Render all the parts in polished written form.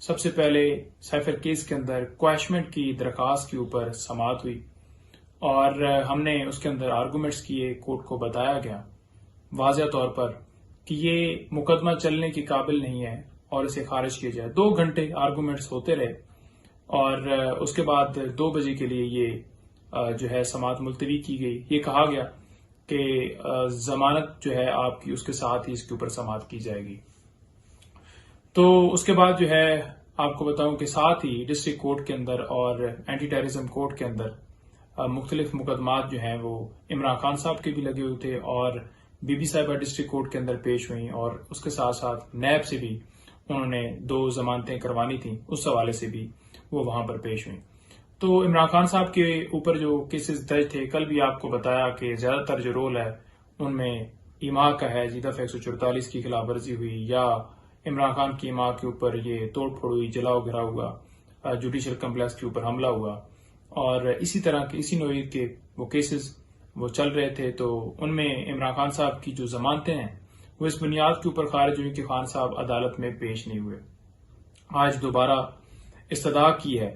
سب سے پہلے cipher case کے اندر کویشمنٹ کی درخواست کے اوپر سماعت ہوئی اور ہم نے اس کے اندر آرگومنٹس کیے. کورٹ کو بتایا گیا واضح طور پر کہ یہ مقدمہ چلنے کے قابل نہیں ہے اور اسے خارج کیا جائے. 2 گھنٹے آرگومنٹس ہوتے رہے اور اس کے بعد 2 بجے کے لیے یہ جو ہے سماعت ملتوی کی گئی. یہ کہا گیا کہ ضمانت جو ہے آپ کی اس کے ساتھ ہی اس کے اوپر سماعت کی جائے گی. تو اس کے بعد جو ہے آپ کو بتاؤں کہ ساتھ ہی ڈسٹرکٹ کورٹ کے اندر اور اینٹی ٹیررزم کورٹ کے اندر مختلف مقدمات جو ہیں وہ عمران خان صاحب کے بھی لگے ہوئے تھے اور بی بی صاحبہ ڈسٹرکٹ کورٹ کے اندر پیش ہوئیں اور اس کے ساتھ ساتھ نیب سے بھی انہوں نے 2 ضمانتیں کروانی تھیں، اس حوالے سے بھی وہ وہاں پر پیش ہوئیں. تو عمران خان صاحب کے اوپر جو کیسز درج تھے، کل بھی آپ کو بتایا کہ زیادہ تر جو رول ہے ان میں ایما کا ہے، دفعہ 144 کی خلاف ورزی ہوئی یا عمران خان کی ماں کے اوپر یہ توڑ پھوڑ ہوئی، جلاؤ گھراؤ ہوا، جوڈیشل کمپلیکس کے اوپر حملہ ہوا اور اسی طرح کے اسی نوعیت کے وہ کیسز وہ چل رہے تھے. تو ان میں عمران خان صاحب کی جو ضمانتیں ہیں وہ اس بنیاد کے اوپر خارج ہوئی کہ خان صاحب عدالت میں پیش نہیں ہوئے. آج دوبارہ استدعا کی ہے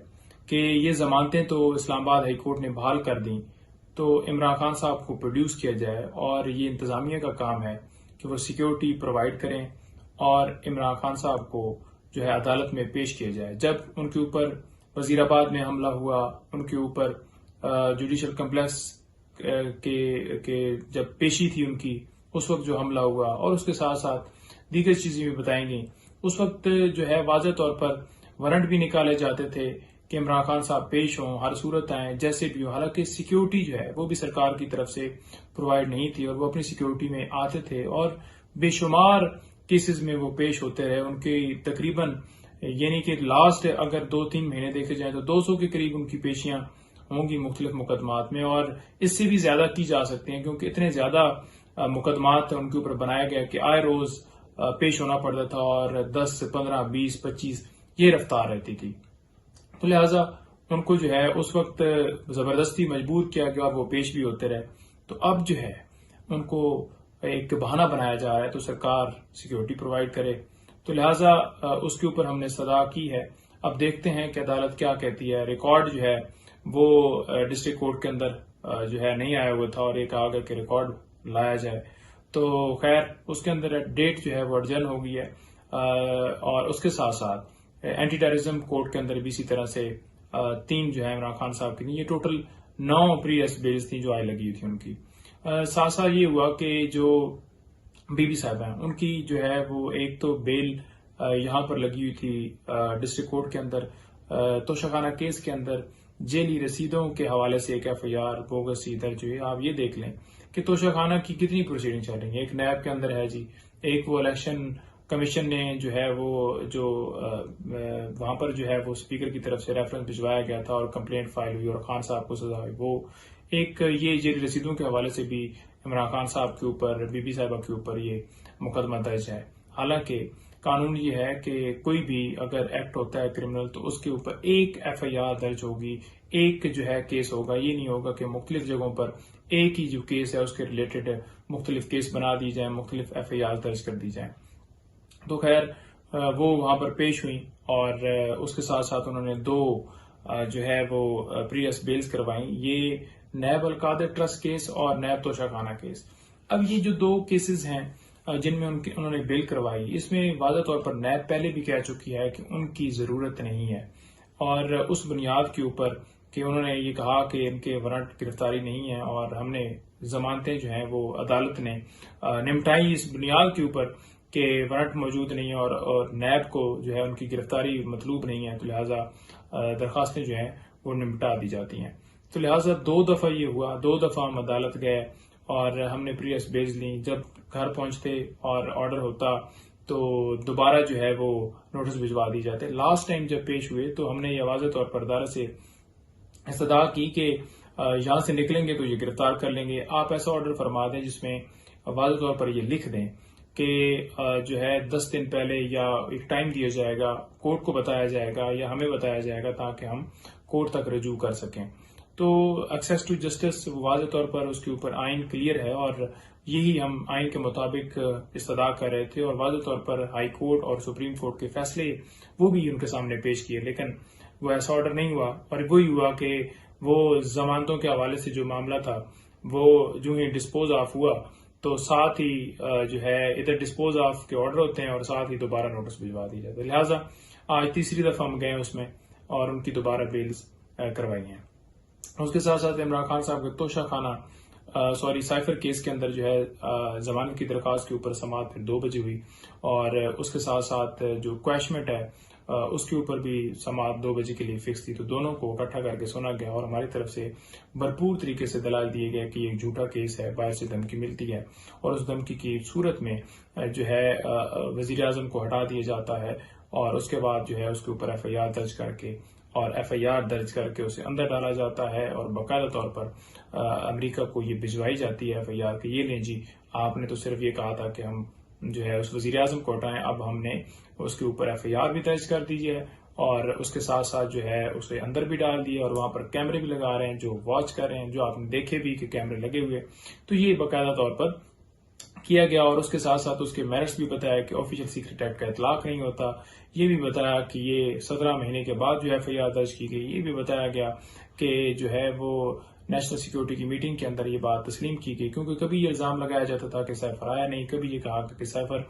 کہ یہ ضمانتیں تو اسلام آباد ہائی کورٹ نے بحال کر دیں تو عمران خان صاحب کو پروڈیوس کیا جائے اور یہ انتظامیہ کا کام ہے کہ وہ سیکیورٹی پرووائڈ کریں اور عمران خان صاحب کو جو ہے عدالت میں پیش کیا جائے. جب ان کے اوپر وزیر آباد میں حملہ ہوا، ان کے اوپر جوڈیشل کمپلیکس کے جب پیشی تھی ان کی، اس وقت جو حملہ ہوا اور اس کے ساتھ ساتھ دیگر چیزیں بھی بتائیں گئی، اس وقت جو ہے واضح طور پر وارنٹ بھی نکالے جاتے تھے کہ عمران خان صاحب پیش ہوں، ہر صورت آئیں، جیسے بھی ہو. حالانکہ سیکیورٹی جو ہے وہ بھی سرکار کی طرف سے پرووائڈ نہیں تھی اور وہ اپنی سیکیورٹی میں آتے تھے اور بے شمار کیسز میں وہ پیش ہوتے رہے. ان کی تقریباً یعنی کہ لاسٹ اگر 2-3 مہینے دیکھے جائیں تو 200 کے قریب ان کی پیشیاں ہوں گی مختلف مقدمات میں اور اس سے بھی زیادہ کی جا سکتے ہیں کیونکہ اتنے زیادہ مقدمات ان کے اوپر بنایا گیا کہ آئے روز پیش ہونا پڑتا تھا اور 10 15 20 25 یہ رفتار رہتی تھی. تو لہٰذا ان کو جو ہے اس وقت زبردستی مجبور کیا گیا اور وہ پیش بھی ہوتے رہے. تو اب جو ہے ان کو ایک بہانہ بنایا جا رہا ہے تو سرکار سیکیورٹی پرووائڈ کرے. تو لہٰذا اس کے اوپر ہم نے استدعا کی ہے. اب دیکھتے ہیں کہ عدالت کیا کہتی ہے. ریکارڈ جو ہے وہ ڈسٹرکٹ کورٹ کے اندر جو ہے نہیں آیا ہوا تھا اور یہ کہا گیا کہ ریکارڈ لایا جائے. تو خیر اس کے اندر ڈیٹ جو ہے وہ ارجن ہو گئی ہے اور اس کے ساتھ ساتھ اینٹی ٹیررزم کورٹ کے اندر بھی اسی طرح سے 3 جو ہے عمران خان صاحب کی، یہ ٹوٹل 9 پریویس بیلز تھیں جو آئے لگی تھی ان کی. ساتھ ساتھ یہ ہوا کہ جو بی بی صاحب ہیں ان کی جو ہے وہ ایک تو بیل یہاں پر لگی ہوئی تھی ڈسٹرکٹ کورٹ کے اندر توشخانہ کیس کے اندر جیلی رسیدوں کے حوالے سے ایک FIR بوگس درج ہوئی. آپ یہ دیکھ لیں کہ توشخانہ کی کتنی پروسیڈنگ چل رہی ہیں. ایک نیب کے اندر ہے جی، ایک وہ الیکشن کمیشن نے جو ہے وہ جو وہاں پر جو ہے وہ اسپیکر کی طرف سے ریفرنس بھجوایا گیا تھا اور کمپلینٹ فائل ہوئی اور خان صاحب کو سزا ہوئی. وہ ایک یہ جیلی رسیدوں کے حوالے سے بھی عمران خان صاحب کے اوپر، بی بی صاحبہ کے اوپر یہ مقدمہ درج ہے. حالانکہ قانون یہ ہے کہ کوئی بھی اگر ایکٹ ہوتا ہے کرمنل تو اس کے اوپر ایک FIR درج ہوگی، ایک جو ہے کیس ہوگا. یہ نہیں ہوگا کہ مختلف جگہوں پر ایک ہی جو کیس ہے اس کے ریلیٹڈ مختلف کیس بنا دی جائیں، مختلف FIR درج کر دی جائیں. تو خیر وہ وہاں پر پیش ہوئی اور اس کے ساتھ ساتھ انہوں نے 2 جو ہے وہ پریویس بیلز کروائیں. یہ نیب القادر ٹرسٹ کیس اور نیب توشخانہ کیس. اب یہ جو 2 کیسز ہیں جن میں انہوں نے بیل کروائی، اس میں واضح طور پر نیب پہلے بھی کہہ چکی ہے کہ ان کی ضرورت نہیں ہے اور اس بنیاد کے اوپر کہ انہوں نے یہ کہا کہ ان کے وارنٹ گرفتاری نہیں ہے اور ہم نے ضمانتیں جو ہیں وہ عدالت نے نمٹائی اس بنیاد کے اوپر کہ وارنٹ موجود نہیں ہے اور نیب کو جو ہے ان کی گرفتاری مطلوب نہیں ہے. تو لہٰذا درخواستیں جو ہیں وہ نمٹا دی جاتی ہیں. تو لہٰذا 2 دفعہ یہ ہوا، 2 دفعہ ہم عدالت گئے اور ہم نے پریویس بیلز لیں. جب گھر پہنچتے اور آرڈر ہوتا تو دوبارہ جو ہے وہ نوٹس بھجوا دی جاتے. لاسٹ ٹائم جب پیش ہوئے تو ہم نے یہ واضح طور پر عدالت سے استدعا کی کہ یہاں سے نکلیں گے تو یہ گرفتار کر لیں گے. آپ ایسا آرڈر فرما دیں جس میں واضح طور پر یہ لکھ دیں کہ جو ہے 10 دن پہلے یا ایک ٹائم دیا جائے گا، کورٹ کو بتایا جائے گا یا ہمیں بتایا جائے گا تاکہ ہم کورٹ تک رجوع کر سکیں. تو ایکسیس ٹو جسٹس واضح طور پر اس کے اوپر آئین کلیئر ہے اور یہی ہم آئین کے مطابق استدعا کر رہے تھے، اور واضح طور پر ہائی کورٹ اور سپریم کورٹ کے فیصلے وہ بھی ان کے سامنے پیش کیے، لیکن وہ ایسا آرڈر نہیں ہوا، اور وہی ہوا کہ وہ ضمانتوں کے حوالے سے جو معاملہ تھا وہ جو ہی ڈسپوز آف ہوا تو ساتھ ہی جو ہے ادھر ڈسپوز آف کے آرڈر ہوتے ہیں اور ساتھ ہی دوبارہ نوٹس بھجوا دی جاتا ہے. لہٰذا آج تیسری دفعہ ہم گئے اس میں اور ان کی دوبارہ بیلز کروائی ہیں. اس کے ساتھ ساتھ عمران خان صاحب کے توشہ خانہ سائفر کیس کے اندر جو ہے ضمانت کی درخواست کے اوپر سماعت پھر 2 بجے ہوئی، اور اس کے ساتھ ساتھ جو کویشمنٹ ہے اس کے اوپر بھی سماعت 2 بجے کے لیے فکس تھی. تو دونوں کو اکٹھا کر کے سنا گیا اور ہماری طرف سے بھرپور طریقے سے دلائل دیے گئے کہ یہ ایک جھوٹا کیس ہے، باہر سے دھمکی ملتی ہے، اور اس دھمکی کی صورت میں جو ہے وزیر اعظم کو ہٹا دیا جاتا ہے، اور اس کے بعد جو ہے اس کے اوپر ایف آئی آر درج کر کے اسے اندر ڈالا جاتا ہے، اور باقاعدہ طور پر امریکہ کو یہ بھجوائی جاتی ہے ایف آئی آر کہ یہ لیں جی، آپ نے تو صرف یہ کہا تھا کہ ہم جو ہے اس وزیر اعظم کو ہٹائیں، اب ہم نے اس کے اوپر ایف آئی آر بھی درج کر دیجیے، اور اس کے ساتھ ساتھ جو ہے اسے اندر بھی ڈال دیے، اور وہاں پر کیمرے بھی لگا رہے ہیں جو واچ کر رہے ہیں، جو آپ نے دیکھے بھی کہ کیمرے لگے ہوئے. تو یہ باقاعدہ طور پر کیا گیا، اور اس کے ساتھ ساتھ اس کے میرٹس بھی بتایا کہ آفیشیل سیکرٹ ایکٹ کا اطلاق نہیں ہوتا. یہ بھی بتایا کہ یہ 17 مہینے کے بعد جو ایف آئی آر درج کی گئی. یہ بھی بتایا گیا کہ جو ہے وہ نیشنل سیکیورٹی کی میٹنگ کے اندر یہ بات تسلیم کی گئی، کیونکہ کبھی یہ الزام لگایا جاتا تھا کہ سائفر آیا نہیں، کبھی یہ کہا کہ سائفر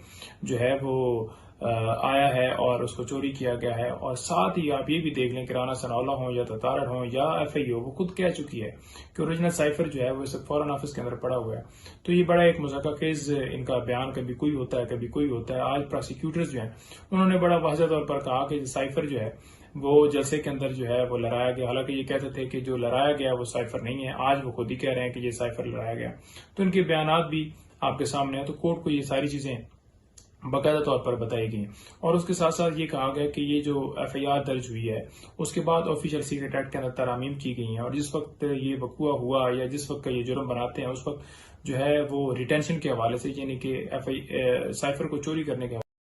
جو ہے وہ آیا ہے اور اس کو چوری کیا گیا ہے. اور ساتھ ہی آپ یہ بھی دیکھ لیں کہ رانا ثناءاللہ ہوں یا تتارڑ ہوں یا ایف آئی او، وہ خود کہہ چکی ہے کہ اوریجنل سائفر جو ہے وہ اس فورن آفس کے اندر پڑا ہوا ہے. تو یہ بڑا ایک مذاکرہ خیز ان کا بیان، کبھی کوئی ہوتا ہے کبھی کوئی ہوتا ہے. آج پروسیکیوٹرز جو ہیں انہوں نے بڑا واضح طور پر کہا کہ سائفر جو ہے وہ جلسے کے اندر جو ہے وہ لڑایا گیا، حالانکہ یہ کہتے تھے کہ جو لڑایا گیا وہ سائفر نہیں ہے. آج وہ خود ہی کہہ رہے ہیں کہ یہ سائفر لڑایا گیا. تو ان کے بیانات بھی آپ کے سامنے ہیں. تو کورٹ کو یہ ساری چیزیں باقاعدہ طور پر بتائی گئی، اور اس کے ساتھ ساتھ یہ کہا گیا کہ یہ جو ایف آئی آر درج ہوئی ہے اس کے بعد آفیشیل سیکرٹ ایکٹ کے اندر ترامیم کی گئی ہیں، اور جس وقت یہ وقوع ہوا یا جس وقت کا یہ جرم بناتے ہیں اس وقت جو ہے وہ ریٹینشن کے حوالے سے، یعنی کہ سائفر کو چوری کرنے کے